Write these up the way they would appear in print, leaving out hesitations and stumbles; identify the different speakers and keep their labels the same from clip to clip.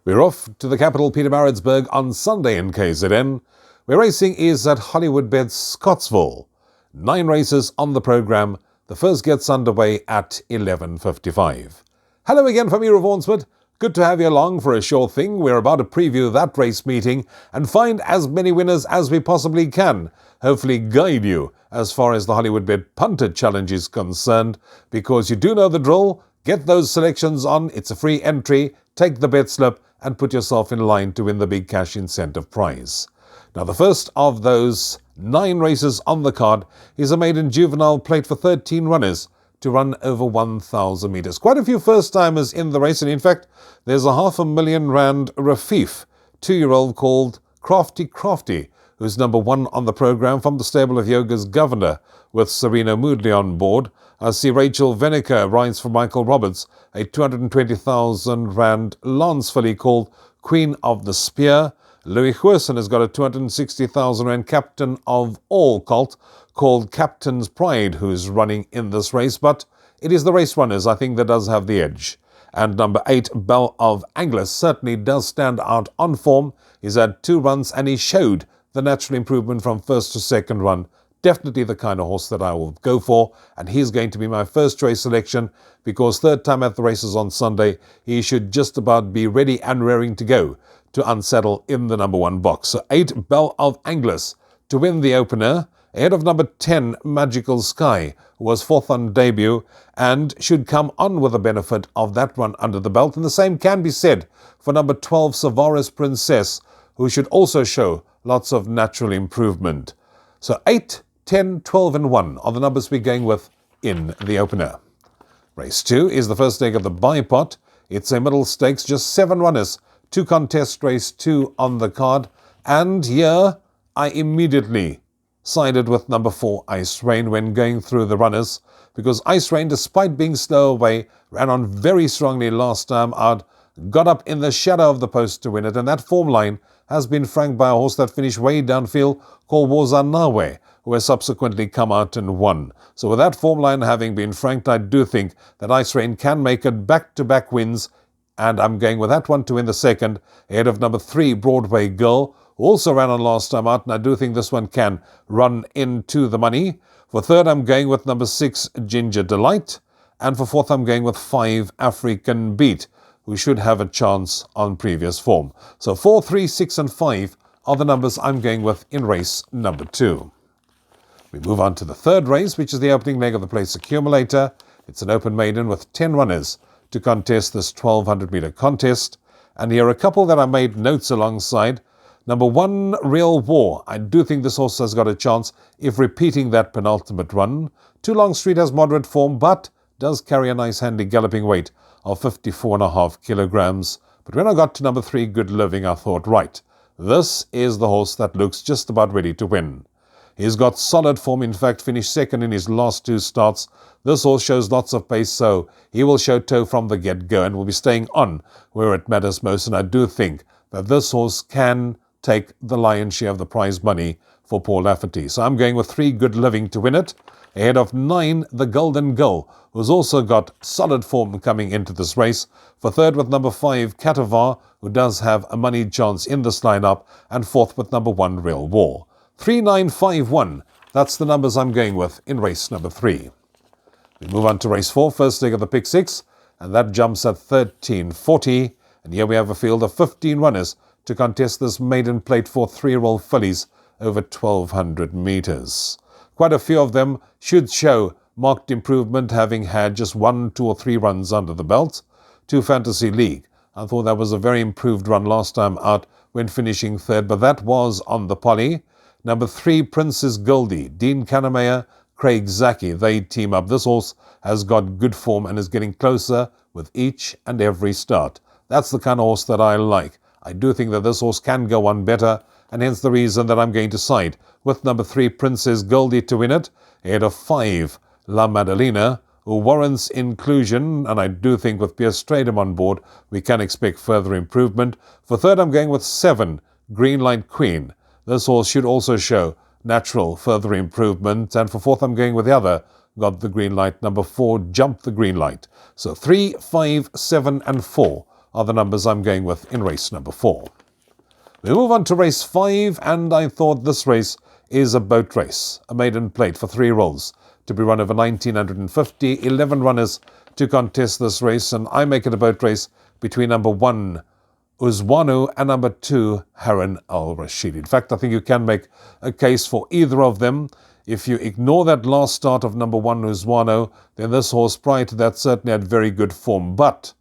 Speaker 1: We're off to the capital, Pietermaritzburg, on Sunday in KZN, where racing is at Hollywoodbets Scottsville. 9 races on the program. The first gets underway at 11:55. Hello again from me, Rouvaun Smit. Good to have you along for a short thing. We're about to preview that race meeting and find as many winners as we possibly can. Hopefully guide you as far as the Hollywoodbet Punter Challenge is concerned, because you do know the drill. Get those selections on. It's a free entry. Take the bet slip and put yourself in line to win the big cash incentive prize. Now, the first of those 9 races on the card is a maiden juvenile plate for 13 runners to run over 1,000 metres. Quite a few first-timers in the race, and in fact, there's a R500,000 Rafif 2-year-old called Crafty, who's number 1 on the programme from the stable of Yoga's Governor, with Serena Moodley on board. I see Rachel Veneker rides for Michael Roberts, a 220,000 Rand Lance filly called Queen of the Spear. Louis Huerson has got a 260,000 Rand Captain of All colt called Captain's Pride, who's running in this race, but it is the race runners, I think, that does have the edge. And number 8, Belle of Anglers, certainly does stand out on form. He's had 2 runs and he showed the natural improvement from first to second run. Definitely the kind of horse that I will go for, and he's going to be my first choice selection, because third time at the races on Sunday, he should just about be ready and raring to go to unsettle in the number 1 box. So 8, Belle of Anglers to win the opener, ahead of number 10, Magical Sky, who was 4th on debut and should come on with the benefit of that run under the belt. And the same can be said for number 12, Savaris Princess, who should also show lots of natural improvement. So 8, 10, 12 and 1 are the numbers we're going with in the opener. Race 2 is the first leg of the bipot. It's a middle stakes, just 7 runners to contest race 2 on the card. And here I immediately sided with number 4, Ice Rain, when going through the runners, because Ice Rain, despite being slow away, ran on very strongly last time out, got up in the shadow of the post to win it, and that form line has been franked by a horse that finished way downfield called Wozanawe, who has subsequently come out and won. So with that form line having been franked, I do think that Ice Rain can make it back-to-back wins, and I'm going with that one to win the second, ahead of number 3, Broadway Girl, who also ran on last time out, and I do think this one can run into the money. For third, I'm going with number 6, Ginger Delight, and for fourth, I'm going with 5, African Beat, who should have a chance on previous form. So 4, 3, 6 and 5 are the numbers I'm going with in race number 2. We move on to the third race, which is the opening leg of the place accumulator. It's an open maiden with 10 runners to contest this 1,200 metre contest. And here are a couple that I made notes alongside. Number 1, Real War. I do think this horse has got a chance if repeating that penultimate run. 2, Long Street has moderate form, but does carry a nice handy galloping weight of 54.5 kilograms. But when I got to number 3, Good Living, I thought, right, this is the horse that looks just about ready to win. He's got solid form, in fact, finished second in his last 2 starts. This horse shows lots of pace, so he will show toe from the get-go and will be staying on where it matters most. And I do think that this horse can take the lion's share of the prize money for Paul Lafferty. So I'm going with 3, Good Living to win it, ahead of 9, The Golden Gull, who's also got solid form coming into this race. For third with number 5, Catavar, who does have a moneyed chance in this lineup, and fourth with number 1, Real War. 3, 9, 5, 1. That's the numbers I'm going with in race number 3. We move on to race 4, first leg of the pick 6, and that jumps at 13.40. And here we have a field of 15 runners to contest this maiden plate for 3-year-old fillies over 1,200 metres. Quite a few of them should show marked improvement, having had just 1, 2 or 3 runs under the belt. 2, Fantasy League. I thought that was a very improved run last time out when finishing third, but that was on the poly. Number 3, Princess Goldie, Dean Kannemeyer, Craig Zaki, they team up. This horse has got good form and is getting closer with each and every start. That's the kind of horse that I like. I do think that this horse can go on better, and hence the reason that I'm going to side with number 3, Princess Goldie to win it, ahead of 5, La Madalena, who warrants inclusion, and I do think with Pierce Stradom on board, we can expect further improvement. For third, I'm going with 7, Greenlight Queen. This horse should also show natural further improvement. And for fourth, I'm going with the other, Got the Green Light, number 4, Jump the Green Light. So 3, 5, 7 and 4 are the numbers I'm going with in race number 4. We move on to race 5, and I thought this race is a boat race, a maiden plate for 3 rolls to be run over 1950, 11 runners to contest this race, and I make it a boat race between number 1, Uzwanu, and number 2, Harun Al-Rashid. In fact, I think you can make a case for either of them. If you ignore that last start of number 1, Uzwanu, then this horse prior to that certainly had very good form. But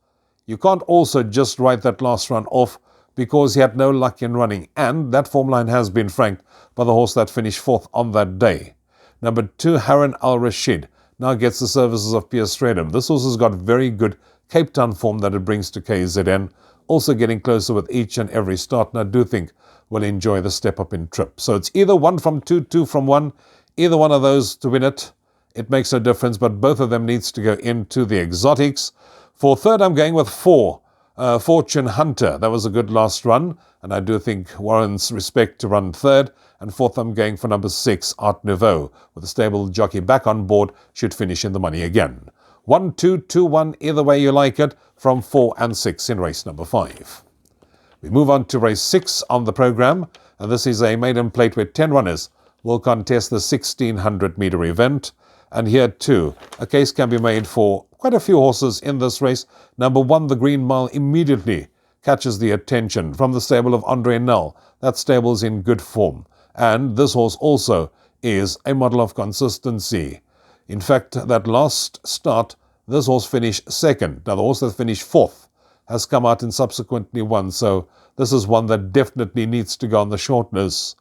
Speaker 1: you can't also just write that last run off because he had no luck in running. And that form line has been franked by the horse that finished 4th on that day. Number 2, Harun Al-Rashid, now gets the services of Piers Stradham. This horse has got very good Cape Town form that it brings to KZN. Also getting closer with each and every start, and I do think we'll enjoy the step up in trip. So it's either 1 from 2, 2 from 1, either one of those to win it. It makes no difference, but both of them needs to go into the exotics. For third, I'm going with 4, Fortune Hunter. That was a good last run, and I do think warrants respect to run third. And fourth, I'm going for number 6, Art Nouveau, with the stable jockey back on board, should finish in the money again. 1, 2, 2, 1, either way you like it, from 4 and 6 in race number 5. We move on to race 6 on the program, and this is a maiden plate where 10 runners will contest the 1600-meter event. And here too, a case can be made for quite a few horses in this race. Number 1, the Green Mile, immediately catches the attention from the stable of Andre Null. That stable's in good form. And this horse also is a model of consistency. In fact, that last start, this horse finished 2nd. Now, the horse that finished 4th has come out and subsequently won. So this is one that definitely needs to go on the shortness.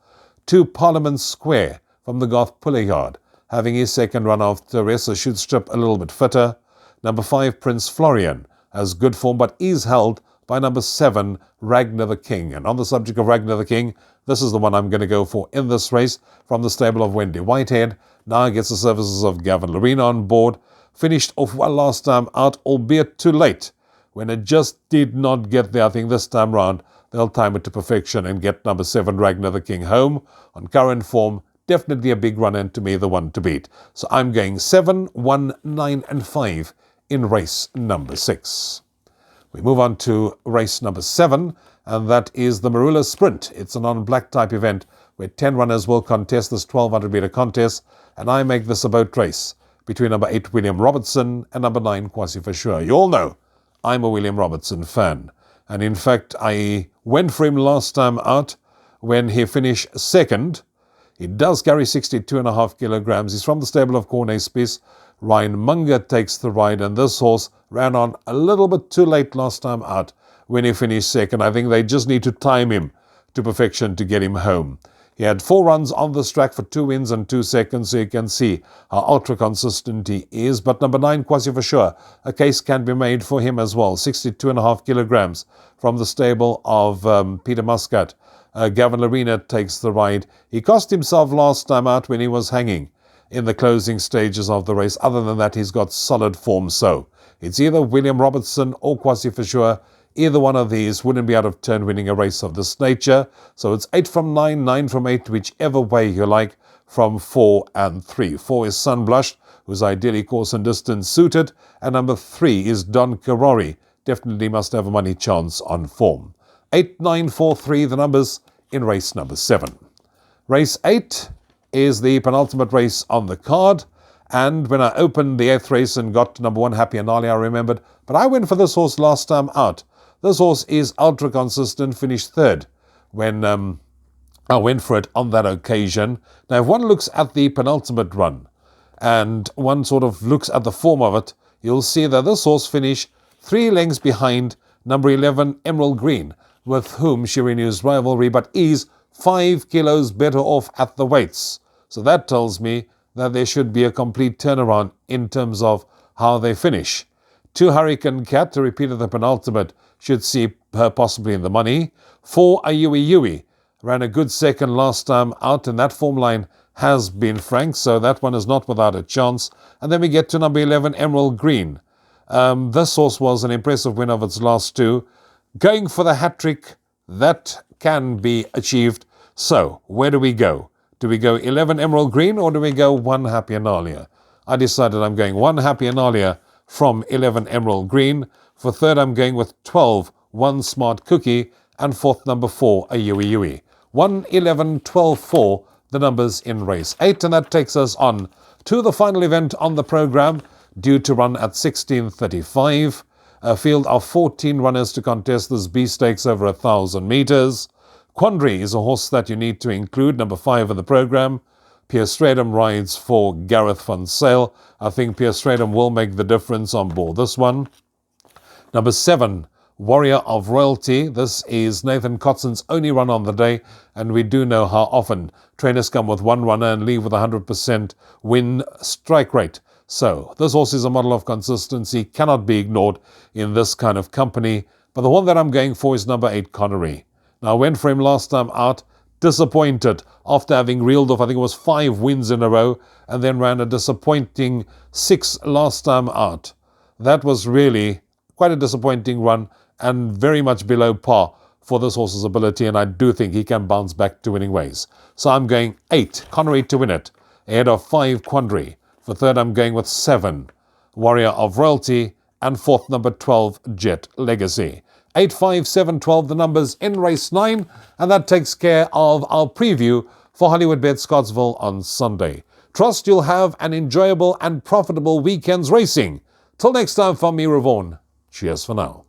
Speaker 1: 2, Parliament Square from the Garth Pulleyard, having his 2nd run after Ressa should strip a little bit fitter. Number 5, Prince Florian, has good form but is held by number 7, Ragnar the King. And on the subject of Ragnar the King, this is the one I'm going to go for in this race from the stable of Wendy Whitehead. Now gets the services of Gavin Lorena on board. Finished off well last time out, albeit too late. When it just did not get there, I think this time round they'll time it to perfection and get number 7, Ragnar the King, home. On current form, definitely a big run, and to me the one to beat. So I'm going 7, 1, 9 and 5 in race number 6. We move on to race number 7, and that is the Marula Sprint. It's a non-black type event where 10 runners will contest this 1200-meter contest, and I make this a boat race between number 8, William Robertson, and number 9, Kwasi for sure. You all know I'm a William Robertson fan, and in fact I went for him last time out when he finished 2nd. He does carry 62.5 kilograms. He's from the stable of Cornet Spies. Ryan Munger takes the ride, and this horse ran on a little bit too late last time out when he finished 2nd. I think they just need to time him to perfection to get him home. He had 4 runs on this track for 2 wins and 2 seconds, so you can see how ultra consistent he is. But number 9, Kwasi for sure, a case can be made for him as well. 62.5 kilograms from the stable of Peter Muscat. Gavin Lorena takes the ride. He cost himself last time out when he was hanging in the closing stages of the race. Other than that, he's got solid form. So it's either William Robertson or Kwasi for sure. Either one of these wouldn't be out of turn winning a race of this nature. So it's 8 from 9, 9 from 8, whichever way you like, from 4 and 3. 4 is Sunblushed, who's ideally course and distance suited. And number 3 is Don Karori. Definitely must have a money chance on form. 8, 9, 4, 3, the numbers in race number 7. Race 8 is the penultimate race on the card. And when I opened the 8th race and got to number 1, Happy Anali, I remembered. But I went for this horse last time out. This horse is ultra consistent, finished 3rd when I went for it on that occasion. Now, if one looks at the penultimate run and one sort of looks at the form of it, you'll see that this horse finished 3 lengths behind number 11, Emerald Green, with whom she renews rivalry, but is 5 kilos better off at the weights. So that tells me that there should be a complete turnaround in terms of how they finish. 2, Hurricane Cat, to repeat at the penultimate, should see her possibly in the money. 4, Ayui Yui, ran a good 2nd last time out, and that form line has been franked, so that one is not without a chance. And then we get to number 11, Emerald Green. This horse was an impressive win of its last 2. Going for the hat-trick, that can be achieved. So, where do we go? Do we go 11 Emerald Green, or do we go 1 Happy Analia? I decided I'm going 1 Happy Analia from 11 Emerald Green. For 3rd, I'm going with 12 1 Smart Cookie, and fourth number 4, a Yui Yui. 1, 11, 12, 4, the numbers in race 8, and that takes us on to the final event on the program, due to run at 16:35. A field of 14 runners to contest this B Stakes over 1,000 meters. Quandary is a horse that you need to include, number 5 in the program. Pierce Stradom rides for Gareth Van Sale. I think Pierce Stradom will make the difference on board this one. Number 7, Warrior of Royalty. This is Nathan Cotson's only run on the day, and we do know how often trainers come with one runner and leave with 100% win strike rate. So this horse is a model of consistency, cannot be ignored in this kind of company. But the one that I'm going for is number 8, Connery. Now, I went for him last time out, disappointed after having reeled off, I think it was 5 wins in a row, and then ran a disappointing 6 last time out. That was really quite a disappointing run and very much below par for this horse's ability, and I do think he can bounce back to winning ways. So I'm going 8, Connery to win it, ahead of 5, Quandary. For third, I'm going with 7, Warrior of Royalty, and fourth, number 12, Jet Legacy. 8, 5, 7, 12, the numbers in race 9, and that takes care of our preview for Hollywoodbets Scottsville on Sunday. Trust you'll have an enjoyable and profitable weekend's racing. Till next time, from me, Rouvaun. Cheers for now.